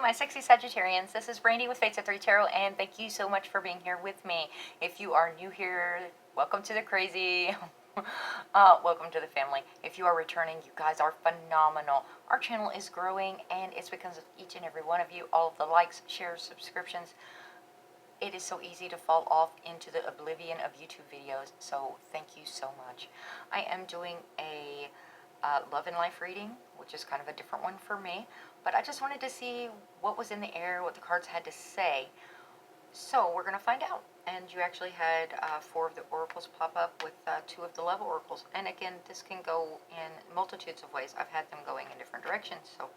my sexy Sagittarians. This is Brandy with Fates at 3 Tarot, and thank you so much for being here with me. If you are new here, welcome to the crazy. Welcome to the family. If you are returning, you guys are phenomenal. Our channel is growing, and it's because of each and every one of you. All of the likes, shares, subscriptions. It is so easy to fall off into the oblivion of YouTube videos, so thank you so much. I am doing a love and life reading, which is kind of a different one for me, but I just wanted to see what was in the air, what the cards had to say. So we're going to find out. And you actually had 4 of the oracles pop up with 2 of the love oracles. And again, this can go in multitudes of ways. I've had them going in different directions, so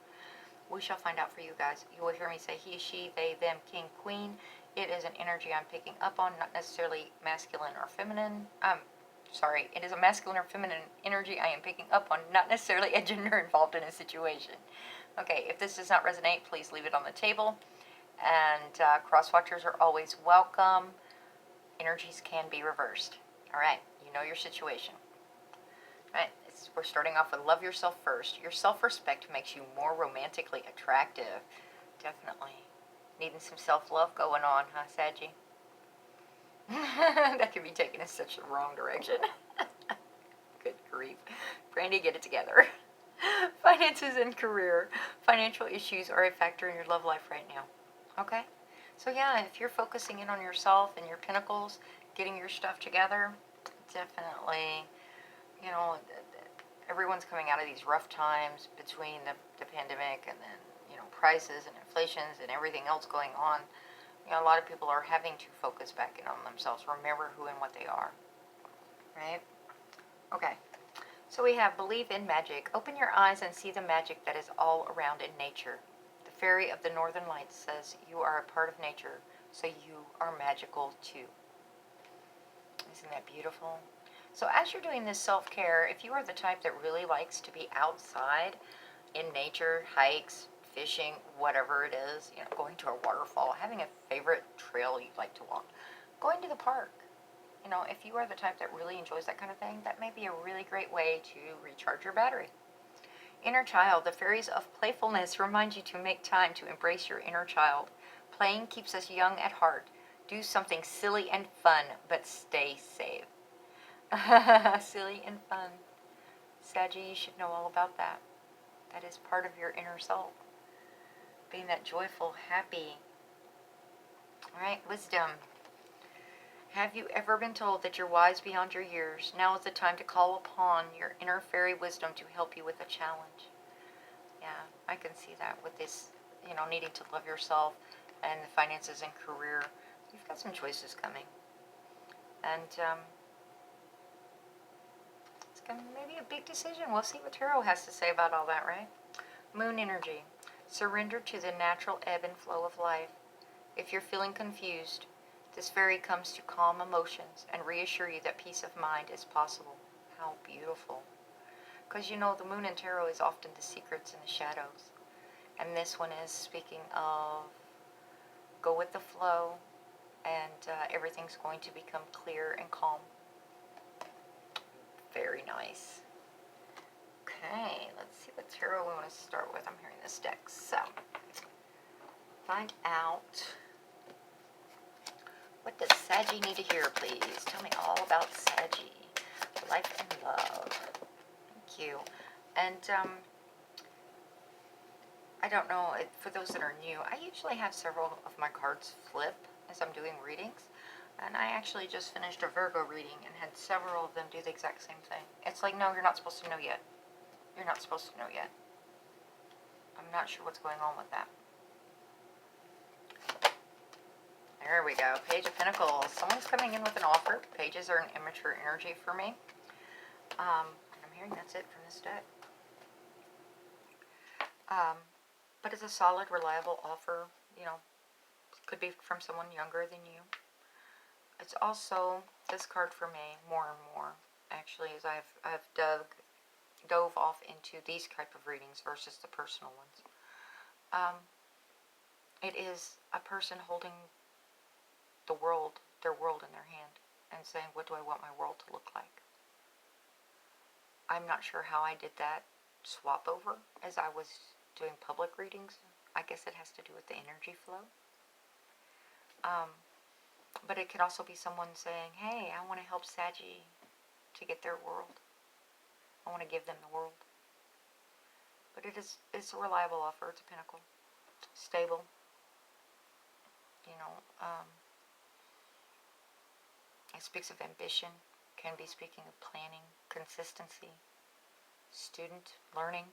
we shall find out for you guys. You will hear me say he, she, they, them, king, queen. It is an energy I'm picking up on, not necessarily masculine or feminine. Sorry, it is a masculine or feminine energy I am picking up on, not necessarily a gender involved in a situation. Okay, if this does not resonate, please leave it on the table. And cross-watchers are always welcome. Energies can be reversed. All right, you know your situation. All right, we're starting off with love yourself first. Your self-respect makes you more romantically attractive. Definitely. Needing some self-love going on, huh, Saggy? That could be taken in such a wrong direction. Good grief. Brandy, get it together. Finances and career. Financial issues are a factor in your love life right now. Okay? So yeah, if you're focusing in on yourself and your pinnacles, getting your stuff together, definitely, you know, everyone's coming out of these rough times between the pandemic and then, you know, prices and inflations and everything else going on. You know, a lot of people are having to focus back in on themselves, remember who and what they are, right? Okay, so we have believe in magic. Open your eyes and see the magic that is all around in nature. The fairy of the northern lights says you are a part of nature, so you are magical too. Isn't that beautiful? So as you're doing this self-care, if you are the type that really likes to be outside in nature, hikes, fishing, whatever it is, you know, going to a waterfall, having a favorite trail you'd like to walk, going to the park. You know, if you are the type that really enjoys that kind of thing, that may be a really great way to recharge your battery. Inner child, the fairies of playfulness remind you to make time to embrace your inner child. Playing keeps us young at heart. Do something silly and fun, but stay safe. Silly and fun. Saggy, you should know all about that. That is part of your inner soul. Being that joyful, happy. Alright, wisdom. Have you ever been told that you're wise beyond your years? Now is the time to call upon your inner fairy wisdom to help you with a challenge. Yeah, I can see that with this, you know, needing to love yourself and the finances and career. You've got some choices coming. And it's going to maybe a big decision. We'll see what Tarot has to say about all that, right? Moon energy. Surrender to the natural ebb and flow of life. If you're feeling confused, this fairy comes to calm emotions and reassure you that peace of mind is possible. How beautiful. Because you know, the moon in tarot is often the secrets in the shadows. And this one is speaking of go with the flow and everything's going to become clear and calm. Very nice. Okay, let's see what tarot we want to start with. I'm hearing this deck. So, find out, what does Saggy need to hear, please? Tell me all about Saggy. Life and love. Thank you. And, I don't know, for those that are new, I usually have several of my cards flip as I'm doing readings. And I actually just finished a Virgo reading and had several of them do the exact same thing. It's like, no, you're not supposed to know yet. You're not supposed to know yet. I'm not sure what's going on with that. There we go. Page of Pentacles. Someone's coming in with an offer. Pages are an immature energy for me. I'm hearing that's it from this deck. But it's a solid, reliable offer. You know, could be from someone younger than you. It's also this card for me more and more, actually, as I've dove off into these type of readings versus the personal ones. It is a person holding the world, their world in their hand, and saying, what do I want my world to look like? I'm not sure how I did that swap over as I was doing public readings. I guess it has to do with the energy flow. But it could also be someone saying, hey, I want to help Saggy to get their world. I want to give them the world. But it's a reliable offer. It's a pentacle. Stable. You know, it speaks of ambition. Can be speaking of planning, consistency, student, learning,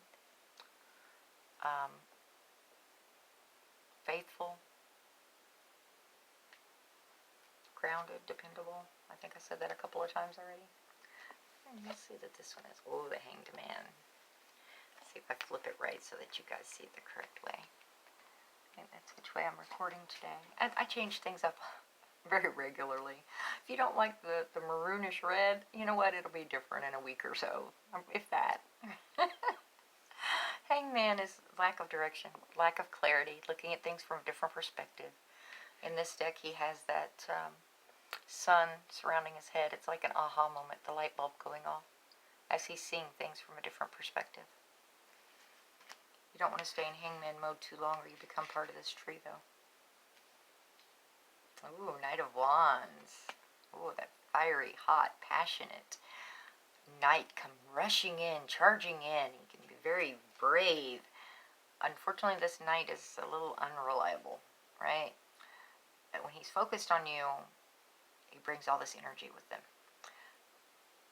faithful, grounded, dependable. I think I said that a couple of times already. And let's see that this one is, oh, the Hanged Man. Let's see if I flip it right so that you guys see it the correct way. And that's which way I'm recording today. I change things up very regularly. If you don't like the maroonish red, you know what? It'll be different in a week or so, if that. Hangman is lack of direction, lack of clarity, looking at things from a different perspective. In this deck, he has that sun surrounding his head. It's like an aha moment, the light bulb going off, as he's seeing things from a different perspective. You don't want to stay in hangman mode too long or you become part of this tree, though. Ooh, Knight of Wands. Ooh, that fiery, hot, passionate knight come rushing in, charging in. He can be very brave. Unfortunately, this knight is a little unreliable, right? But when he's focused on you, he brings all this energy with him.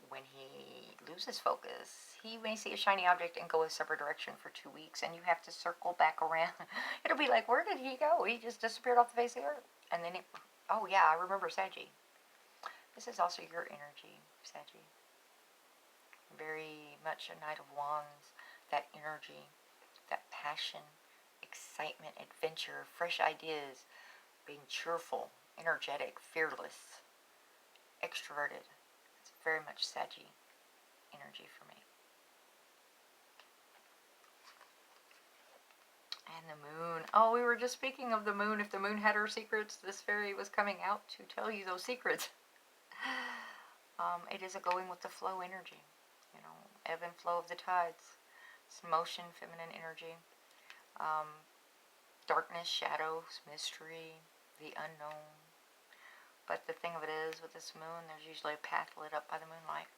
When he loses focus, he may see a shiny object and go a separate direction for 2 weeks, and you have to circle back around. It'll be like, where did he go? He just disappeared off the face of the earth. And then, oh yeah, I remember Saggy. This is also your energy, Saggy. Very much a Knight of Wands. That energy, that passion, excitement, adventure, fresh ideas, being cheerful, energetic, fearless, extroverted. It's very much Saggy energy for me. And the moon. Oh, we were just speaking of the moon. If the moon had her secrets, this fairy was coming out to tell you those secrets. It is a going with the flow energy. You know, ebb and flow of the tides. It's motion, feminine energy. Darkness, shadows, mystery, the unknown. But the thing of it is, with this moon, there's usually a path lit up by the moonlight.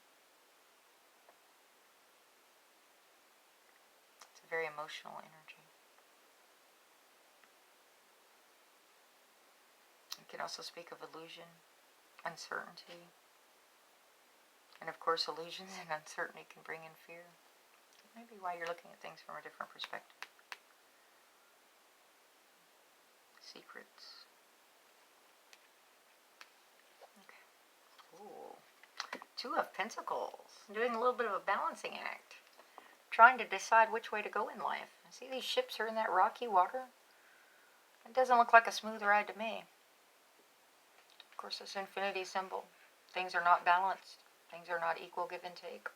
It's a very emotional energy. It can also speak of illusion, uncertainty. And of course, illusions and uncertainty can bring in fear. That may be why you're looking at things from a different perspective. Secrets. Okay. Ooh. 2 of Pentacles. Doing a little bit of a balancing act. Trying to decide which way to go in life. See, these ships are in that rocky water. It doesn't look like a smooth ride to me. Of course, this infinity symbol. Things are not balanced. Things are not equal give and take.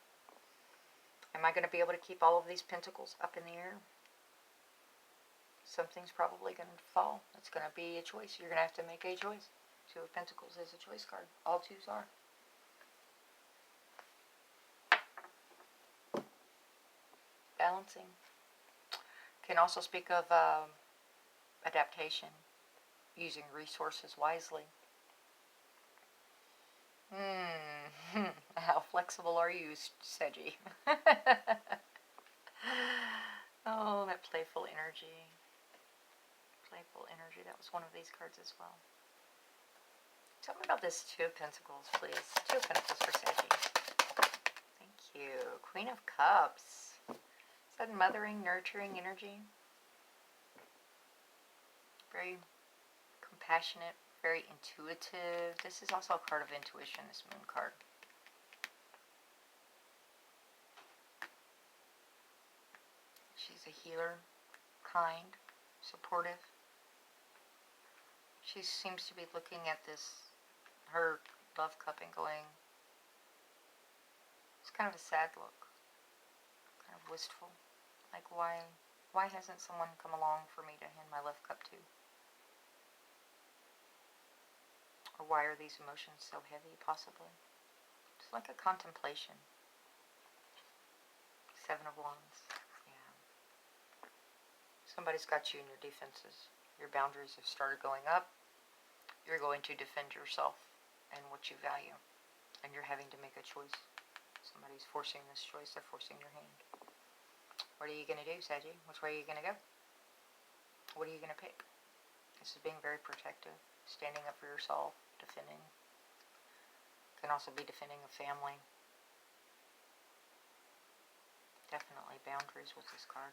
Am I going to be able to keep all of these pentacles up in the air? Something's probably going to fall. It's going to be a choice. You're going to have to make a choice. 2 of Pentacles is a choice card. All 2s are. Balancing. Can also speak of adaptation. Using resources wisely. How flexible are you, Saggy? Oh, that playful energy. Playful energy. That was one of these cards as well. Tell me about this 2 of Pentacles, please. 2 of Pentacles for Saggy. Thank you. Queen of Cups. Is that mothering, nurturing energy? Very compassionate. Very intuitive. This is also a card of intuition, this moon card. She's a healer, kind, supportive. She seems to be looking at her love cup and going, it's kind of a sad look, kind of wistful. Like, why hasn't someone come along for me to hand my love cup to? Or why are these emotions so heavy, possibly? It's like a contemplation. 7 of Wands. Yeah. Somebody's got you in your defenses. Your boundaries have started going up. You're going to defend yourself and what you value. And you're having to make a choice. Somebody's forcing this choice. They're forcing your hand. What are you going to do, Saggy? Which way are you going to go? What are you going to pick? This is being very protective. Standing up for yourself. Defending. Can also be defending a family. Definitely boundaries with this card.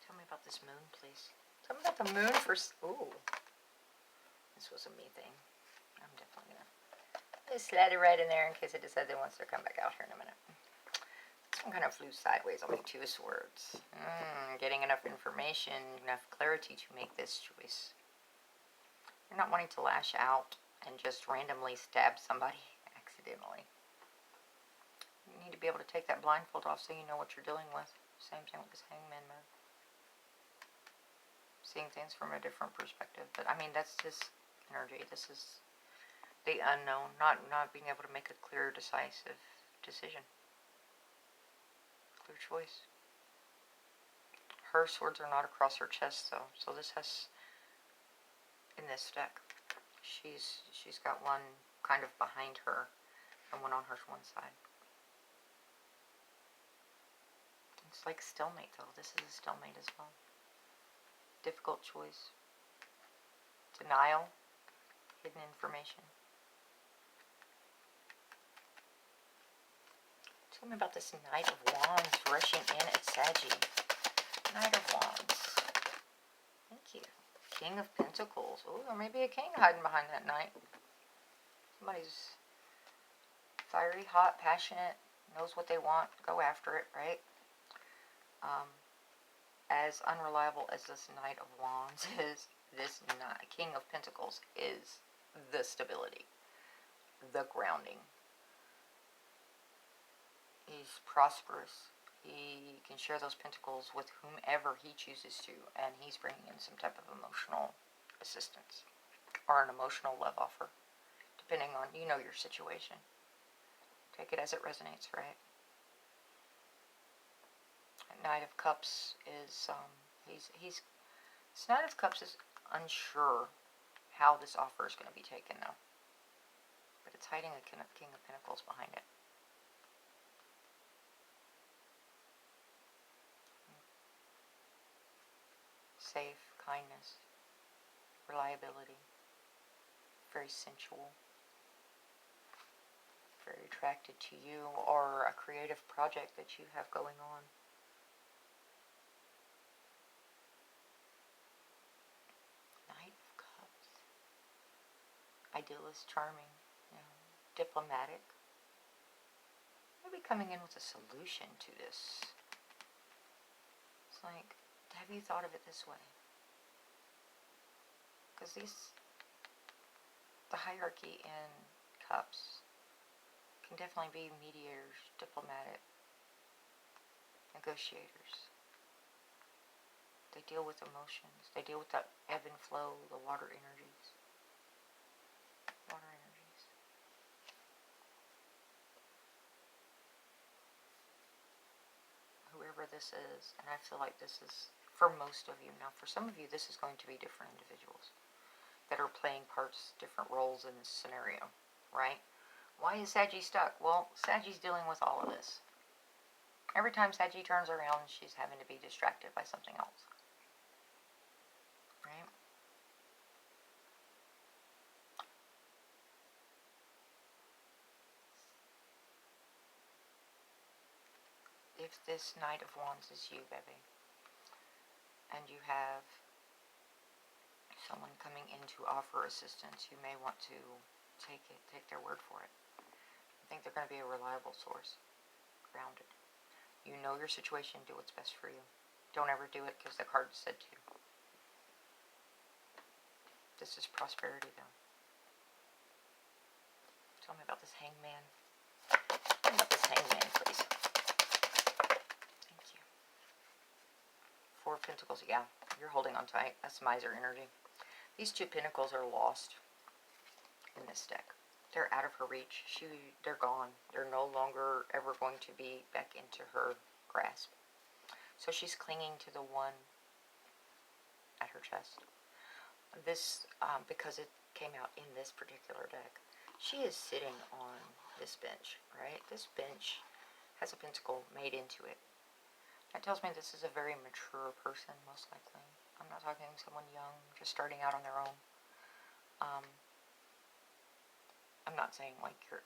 Tell me about this moon, please. Tell me about the moon for... Ooh. This was a me thing. I'm definitely going to slide it right in there in case it decides it wants to come back out here in a minute. This one kind of flew sideways on me. Two of Swords. Getting enough information, enough clarity to make this choice. You're not wanting to lash out and just randomly stab somebody accidentally. You need to be able to take that blindfold off so you know what you're dealing with. Same thing with this Hangman mode. Seeing things from a different perspective. But I mean, that's just energy. This is the unknown. Not being able to make a clear, decisive decision. Clear choice. Her swords are not across her chest though. So this has, in this deck, she's got one kind of behind her and one on her one side. It's like stalemate though. This is a stalemate as well. Difficult choice. Denial. Hidden information. Tell me about this Knight of Wands rushing in at Saggy. Knight of Wands. Thank you. King of Pentacles. Oh, there may be a king hiding behind that knight. Somebody's fiery, hot, passionate, knows what they want, go after it, right? As unreliable as this Knight of Wands is, this King of Pentacles is the stability, the grounding. He's prosperous. He can share those pentacles with whomever he chooses to, and he's bringing in some type of emotional assistance or an emotional love offer, depending on, you know, your situation. Take it as it resonates, right? Knight of Cups is, this Knight of Cups is unsure how this offer is going to be taken though. But it's hiding a King of Pentacles behind it. Safe, kindness, reliability, very sensual, very attracted to you or a creative project that you have going on. Idealist, charming, you know, diplomatic. Maybe coming in with a solution to this. It's like, have you thought of it this way? Because the hierarchy in cups can definitely be mediators, diplomatic, negotiators. They deal with emotions. They deal with the ebb and flow, the water energies. Water energies. Whoever this is, and I feel like this is for most of you. Now, for some of you, this is going to be different individuals that are playing parts, different roles in this scenario, right? Why is Saggy stuck? Well, Saggy's dealing with all of this. Every time Saggy turns around, she's having to be distracted by something else. Right? If this Knight of Wands is you, baby, and you have someone coming in to offer assistance, you may want to take their word for it. I think they're going to be a reliable source, grounded. You know your situation, do what's best for you. Don't ever do it because the card said to. This is prosperity, though. Tell me about this Hangman. Tell me about this Hangman, please. Thank you. Four of Pentacles. Yeah, you're holding on tight. That's miser energy. These two Pentacles are lost in this deck. They're out of her reach. They're gone. They're no longer ever going to be back into her grasp. So she's clinging to the one at her chest. This, because it came out in this particular deck, she is sitting on this bench, right? This bench has a pentacle made into it. That tells me this is a very mature person, most likely. I'm not talking someone young, just starting out on their own. I'm not saying like you're,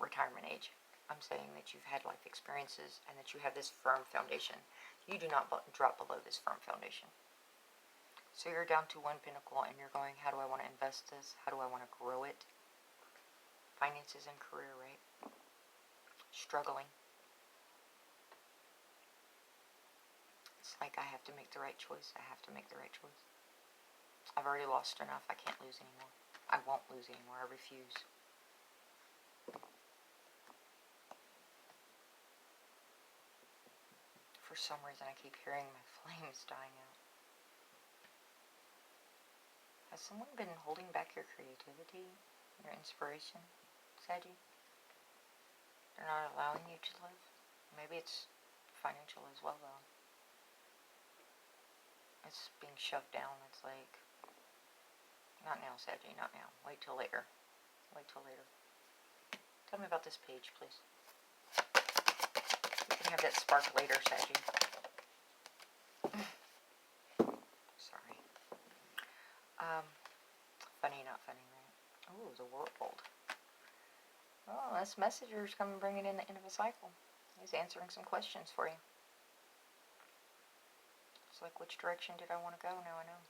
retirement age. I'm saying that you've had life experiences and that you have this firm foundation. You do not drop below this firm foundation. So you're down to one pinnacle and you're going, how do I want to invest this? How do I want to grow it? Finances and career, right? Struggling. It's like I have to make the right choice. I have to make the right choice. I've already lost enough. I can't lose anymore. I won't lose anymore. I refuse. For some reason, I keep hearing my flames dying out. Has someone been holding back your creativity, your inspiration, Saggy? They're not allowing you to live? Maybe it's financial as well, though. It's being shoved down. It's like, not now, Saggy, not now. Wait till later. Wait till later. Tell me about this page, please. You can have that spark later, Saggy. Sorry. Funny, not funny, right? Ooh, the world. Oh, this messenger's coming bringing in the end of a cycle. He's answering some questions for you. It's like, which direction did I want to go? Now I know.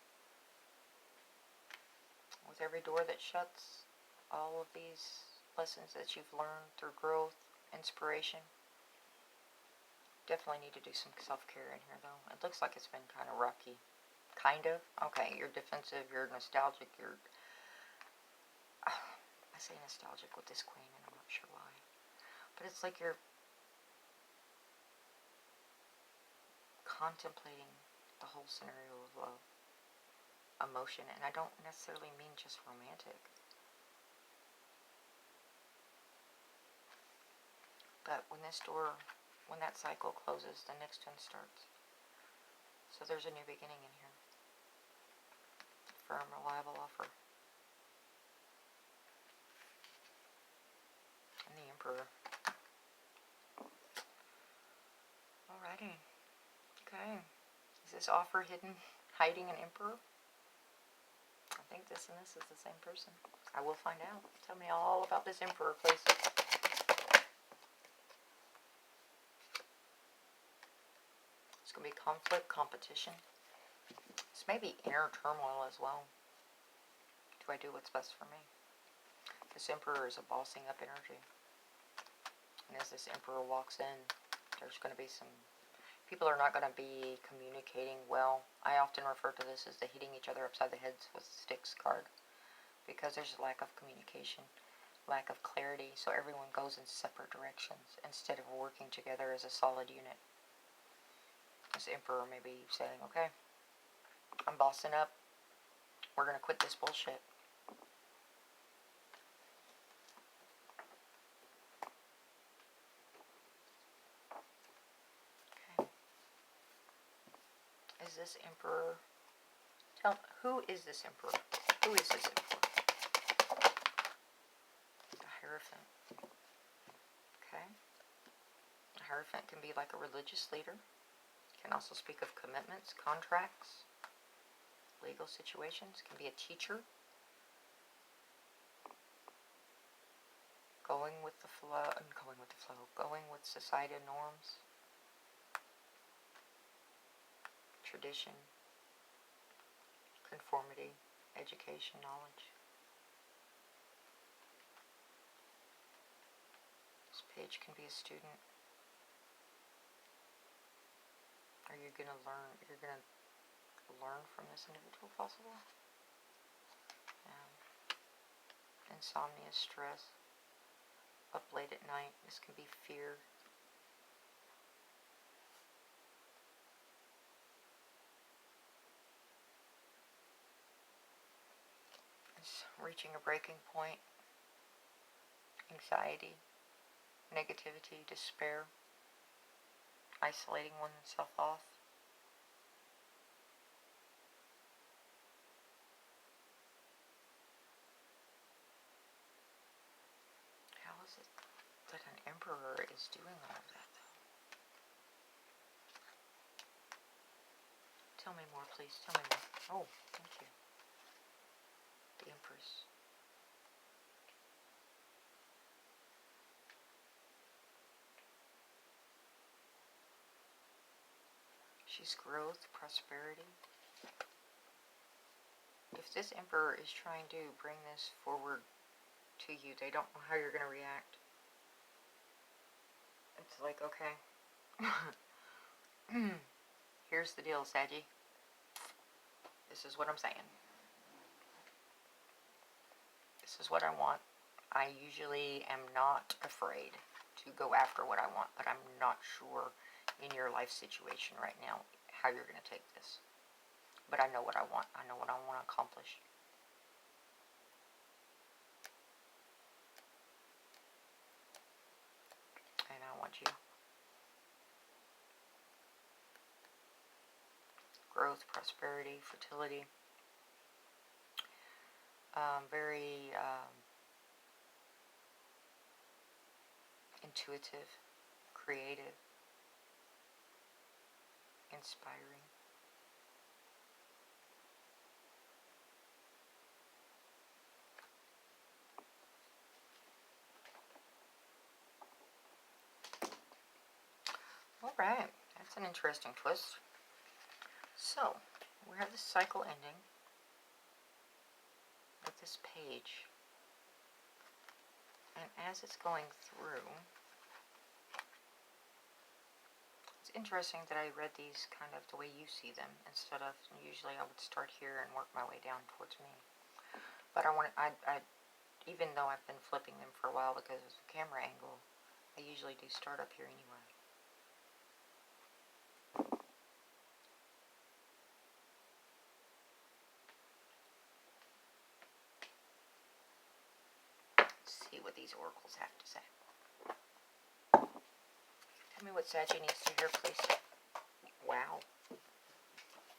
With every door that shuts, all of these lessons that you've learned through growth, inspiration. Definitely need to do some self-care in here, though. It looks like it's been kind of rocky. Kind of? Okay, you're defensive, you're nostalgic, you're... I say nostalgic with this queen, and I'm not sure why. But it's like you're contemplating the whole scenario of love, emotion, and I don't necessarily mean just romantic. But when this door, when that cycle closes, the next one starts. So there's a new beginning in here. Firm, reliable offer. And the Emperor. Alrighty. Okay. Is this offer hidden, hiding an Emperor? I think this and this is the same person. I will find out. Tell me all about this Emperor, please. It's going to be conflict, competition. This may be inner turmoil as well. Do I do what's best for me? This Emperor is a bossing up energy. And as this Emperor walks in, there's going to be some... People are not going to be communicating well. I often refer to this as the hitting each other upside the heads with sticks card. Because there's a lack of communication, lack of clarity, so everyone goes in separate directions instead of working together as a solid unit. This Emperor may be saying, okay, I'm bossing up. We're going to quit this bullshit. Okay. Is this Emperor... who is this Emperor? Who is this Emperor? The Hierophant. Okay. The Hierophant can be like a religious leader. Can also speak of commitments, contracts, legal situations. Can be a teacher. Going with the flow, going with societal norms, tradition, conformity, education, knowledge. This page can be a student. Are you going to learn? You're going to learn from this individual, possibly? Yeah. Insomnia, stress. Up late at night. This can be fear. It's reaching a breaking point. anxiety, negativity, despair, isolating oneself off. How is it that an emperor is doing all of that, though? Tell me more, please. Tell me more. Oh, thank you. The Empress. She's growth, prosperity. If this Emperor is trying to bring this forward to you, they don't know how you're going to react. It's like, okay, here's the deal, Saggy. This is what I'm saying. This is what I want. I usually am not afraid to go after what I want, but I'm not sure in your life situation right now how you're going to take this. But I know what I want. I know what I want to accomplish. And I want you. Growth, prosperity, fertility. Very intuitive, creative, inspiring. Alright, that's an interesting twist. So, we have this cycle ending with this page. And as it's going through, it's interesting that I read these kind of the way you see them, instead of, usually I would start here and work my way down towards me. But I even though I've been flipping them for a while because of the camera angle, I usually do start up here anyway. See what these oracles have to say. Tell me what Saggy needs to hear, please. Wow.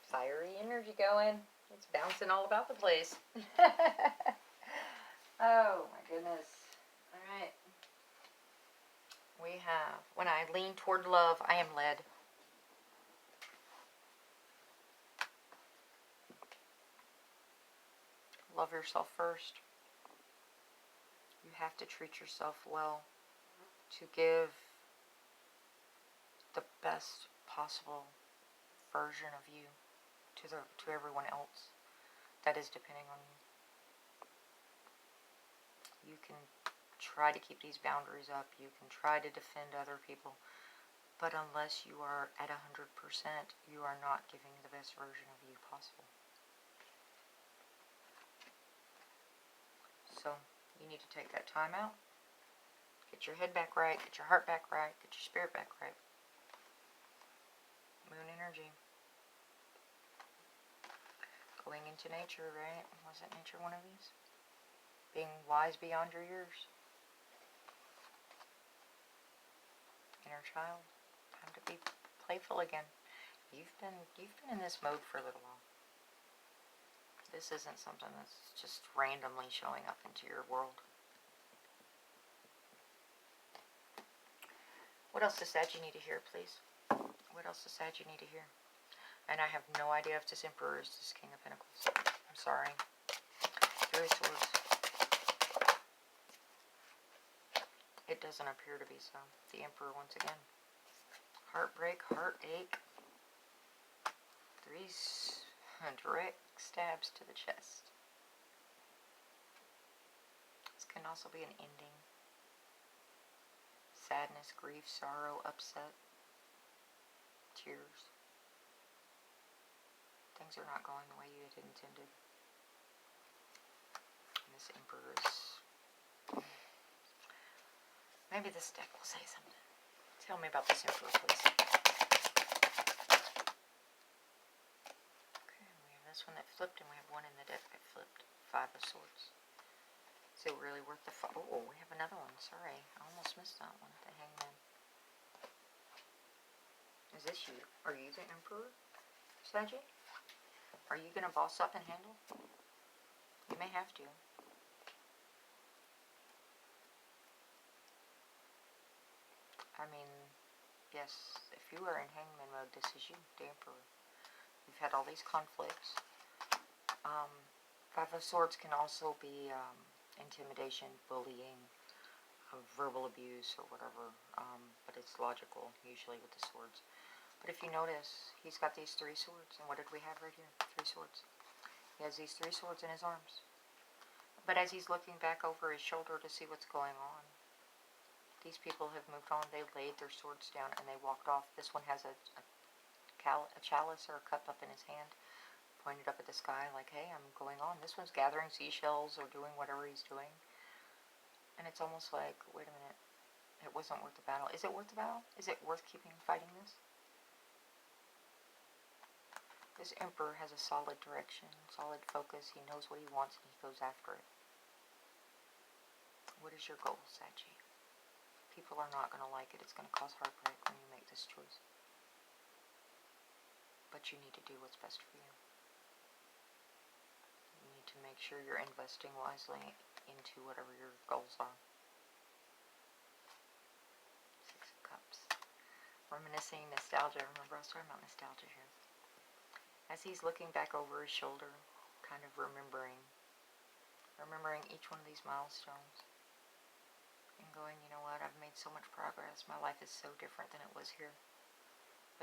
Fiery energy going. It's bouncing all about the place. Oh my goodness. Alright. We have, when I lean toward love, I am led. Love yourself first. You have to treat yourself well to give the best possible version of you to everyone else that is depending on you. You can try to keep these boundaries up. You can try to defend other people. But unless you are at 100%, you are not giving the best version of you possible. So, you need to take that time out. Get your head back right. Get your heart back right. Get your spirit back right. Moon energy. Going into nature, right? Wasn't nature one of these? Being wise beyond your years. Inner child. Time to be playful again. You've been in this mode for a little while. This isn't something that's just randomly showing up into your world. What else does Saggy need to hear, please? What else does Saggy need to hear? And I have no idea if this Emperor is this King of Pentacles. I'm sorry. Three of Swords. It doesn't appear to be so. The Emperor once again. Heartbreak, heartache. Three direct stabs to the chest. This can also be an ending. Sadness, grief, sorrow, upset, tears. Things are not going the way you had intended. And this Emperor is... Maybe this deck will say something. Tell me about this Emperor, please. Okay, we have this one that flipped, and we have one in the deck that flipped. Five of Swords. Is it really worth the fight? Oh, we have another one. Sorry, I almost missed that one. The Hangman. Is this you? Are you the Emperor, Sagittarius? Are you going to boss up and handle? You may have to. I mean, yes, if you are in Hangman mode, this is you, the Emperor. You've had all these conflicts. Five of Swords can also be intimidation, bullying, verbal abuse, or whatever, but it's logical, usually with the swords. But if you notice, he's got these 3 swords, and what did we have right here? 3 swords. He has these 3 swords in his arms. But as he's looking back over his shoulder to see what's going on, these people have moved on. They laid their swords down and they walked off. This one has a chalice or a cup up in his hand, pointed up at the sky like, hey, I'm going on. This one's gathering seashells or doing whatever he's doing. And it's almost like, wait a minute, it wasn't worth the battle. Is it worth the battle? Is it worth fighting this? This Emperor has a solid direction, solid focus. He knows what he wants and he goes after it. What is your goal, Sagittarius? People are not going to like it. It's going to cause heartbreak when you make this choice. But you need to do what's best for you. You need to make sure you're investing wisely into whatever your goals are. 6 of Cups. Reminiscing, nostalgia. Remember, I was talking about nostalgia here. As he's looking back over his shoulder, kind of remembering each one of these milestones. And going, you know what, I've made so much progress. My life is so different than it was here.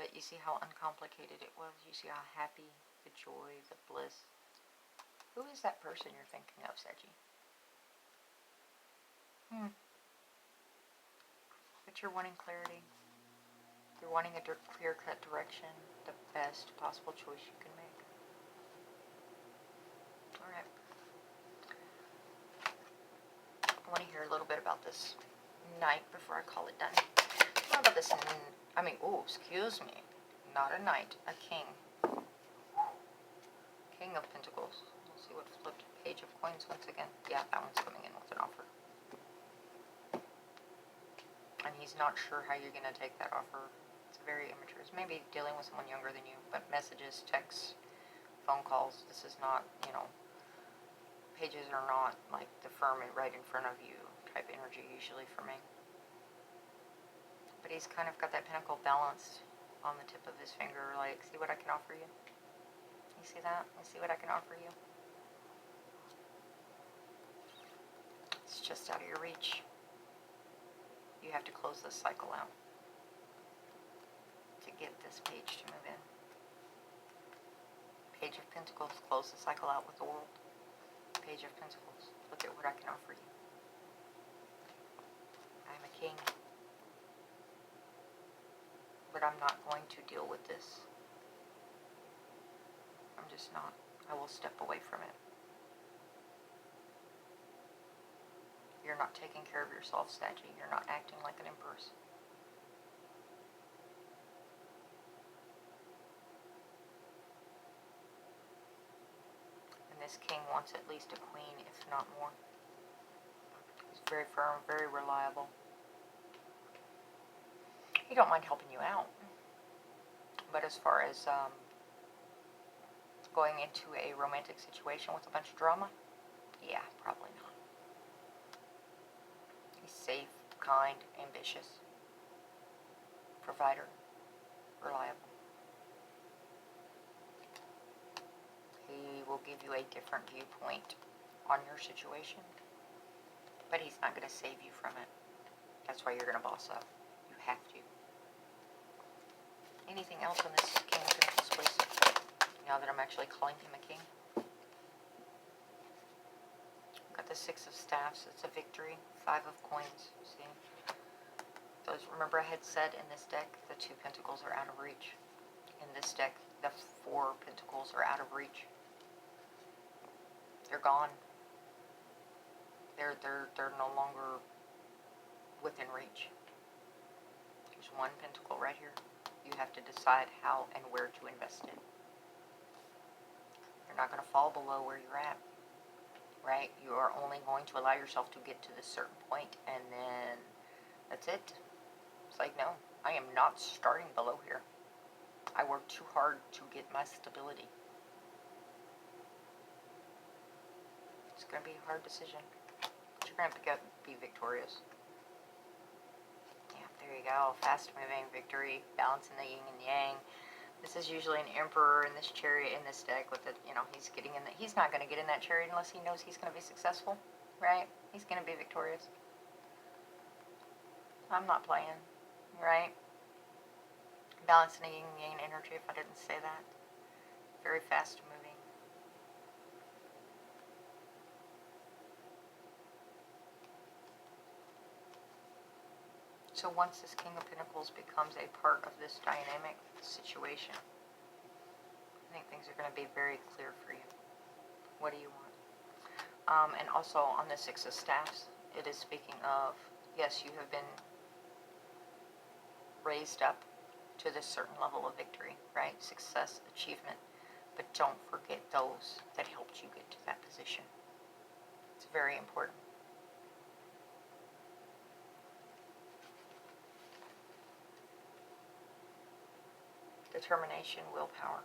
But you see how uncomplicated it was. You see how happy, the joy, the bliss. Who is that person you're thinking of, Sagittarius? But you're wanting clarity. You're wanting a clear-cut direction, the best possible choice you can make. Alright. I want to hear a little bit about this knight before I call it done. What about this? Excuse me. Not a knight, a king. King of Pentacles. We'll see what flipped. Page of Coins once again. Yeah, that one's coming in with an offer. And he's not sure how you're going to take that offer. It's very immature. It's maybe dealing with someone younger than you, but messages, texts, phone calls. This is not, pages are not like the firm right in front of you type energy usually for me. But he's kind of got that pentacle balanced on the tip of his finger, like, see what I can offer you? You see that? You see what I can offer you? It's just out of your reach. You have to close this cycle out to get this page to move in. Page of Pentacles, close the cycle out with the world. Page of Pentacles, look at what I can offer you. I'm a king. But I'm not going to deal with this. I'm just not. I will step away from it. You're not taking care of yourself, Sagittarius. You're not acting like an empress. And this king wants at least a queen, if not more. He's very firm, very reliable. He don't mind helping you out. But as far as going into a romantic situation with a bunch of drama, yeah, probably not. He's safe, kind, ambitious, provider, reliable. He will give you a different viewpoint on your situation, but he's not going to save you from it. That's why you're going to boss up. You have to. Anything else on this King of Pentacles, please? Now that I'm actually calling him a king. Got the 6 of Staffs. It's a victory. 5 of Coins. See? Those, remember I had said in this deck, the 2 Pentacles are out of reach. In this deck, the 4 Pentacles are out of reach. They're gone. They're no longer within reach. There's 1 Pentacle right here. You have to decide how and where to invest it. You're not going to fall below where you're at. right? You are only going to allow yourself to get to this certain point, and then that's it. It's like, no, I am not starting below here. I worked too hard to get my stability. It's going to be a hard decision. But you're going to have to be victorious. Yeah, there you go. Fast moving victory, balancing the yin and yang. This is usually an emperor in this chariot in this deck with it, you know, he's getting in he's not going to get in that chariot unless he knows he's going to be successful, right? He's going to be victorious. I'm not playing, right? Balancing the yin and yang energy, if I didn't say that. Very fast moving. So once this King of Pentacles becomes a part of this dynamic situation, I think things are going to be very clear for you. What do you want? And also on the Six of Staffs, it is speaking of, yes, you have been raised up to this certain level of victory, right? Success, achievement. But don't forget those that helped you get to that position. It's very important. Determination, willpower.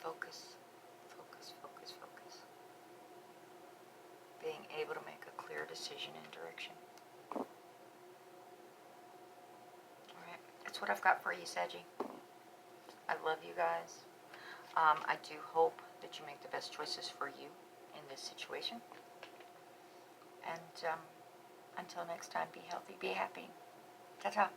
Focus, focus, focus, focus. Being able to make a clear decision and direction. Alright, that's what I've got for you, Saggy. I love you guys. I do hope that you make the best choices for you in this situation. And until next time, be healthy, be happy. Ta-ta.